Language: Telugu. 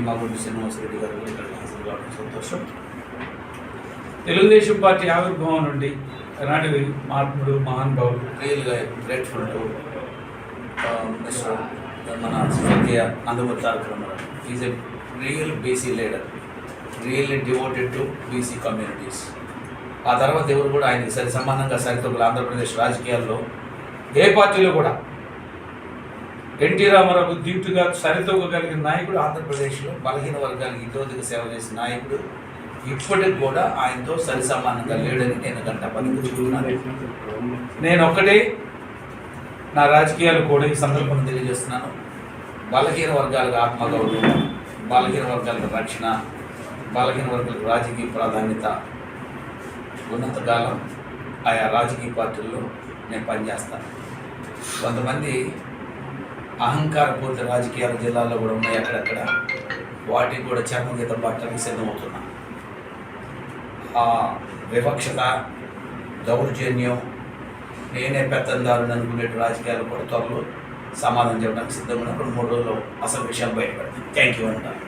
మాగుంటి శ్రీనివాసరెడ్డి గారు ఇక్కడ హాజరు కావడం సంతోషం. తెలుగుదేశం పార్టీ ఆవిర్భావం నుండి ఎలాంటి మార్పులు మహానుభావులు రియల్గా గ్రేట్ఫుల్ టు మిస్టర్ మన స్వర్గీయ Nandamuri Taraka Rama Rao. Is a real BC leader, really devoted to BC communities. ఆ తర్వాత ఎవరు కూడా ఆయనకి సరి సమానంగా సరితూగులు ఆంధ్రప్రదేశ్ రాజకీయాల్లో ఏ పార్టీలో కూడా ఎన్టీ రామారావు దీటుగా సరితూగలిగిన నాయకుడు, ఆంధ్రప్రదేశ్లో బలహీన వర్గానికి ఇతోదిగా సేవ చేసిన నాయకుడు ఇప్పటికి కూడా ఆయనతో సరి సమానంగా లేడని నేను గంటపల్లి చూస్తున్నాను. నేను ఒక్కటే నా రాజకీయాలు కూడా ఈ సందర్భంగా తెలియజేస్తున్నాను. బలహీన వర్గాలకు ఆత్మగౌరవం, బలహీన వర్గాలకు రక్షణ, బలహీన వర్గాలకు రాజకీయ ప్రాధాన్యత ఉన్నంతకాలం ఆయా రాజకీయ పార్టీల్లో నేను పనిచేస్తాను. కొంతమంది అహంకారపూరిత రాజకీయాల జిల్లాల్లో కూడా ఉన్నాయి అక్కడక్కడ, వాటికి కూడా చర్మగీతం పట్టడానికి సిద్ధమవుతున్నాను. ఆ వివక్షత, దౌర్జన్యం, నేనే పెత్తందారుని అనుకునే రాజకీయాలు కూడా త్వరలో సమాధానం చెప్పడానికి సిద్ధంగా 2-3 రోజుల్లో అసలు విషయాలు బయటపడతాయి. థ్యాంక్ యూ అంటారు.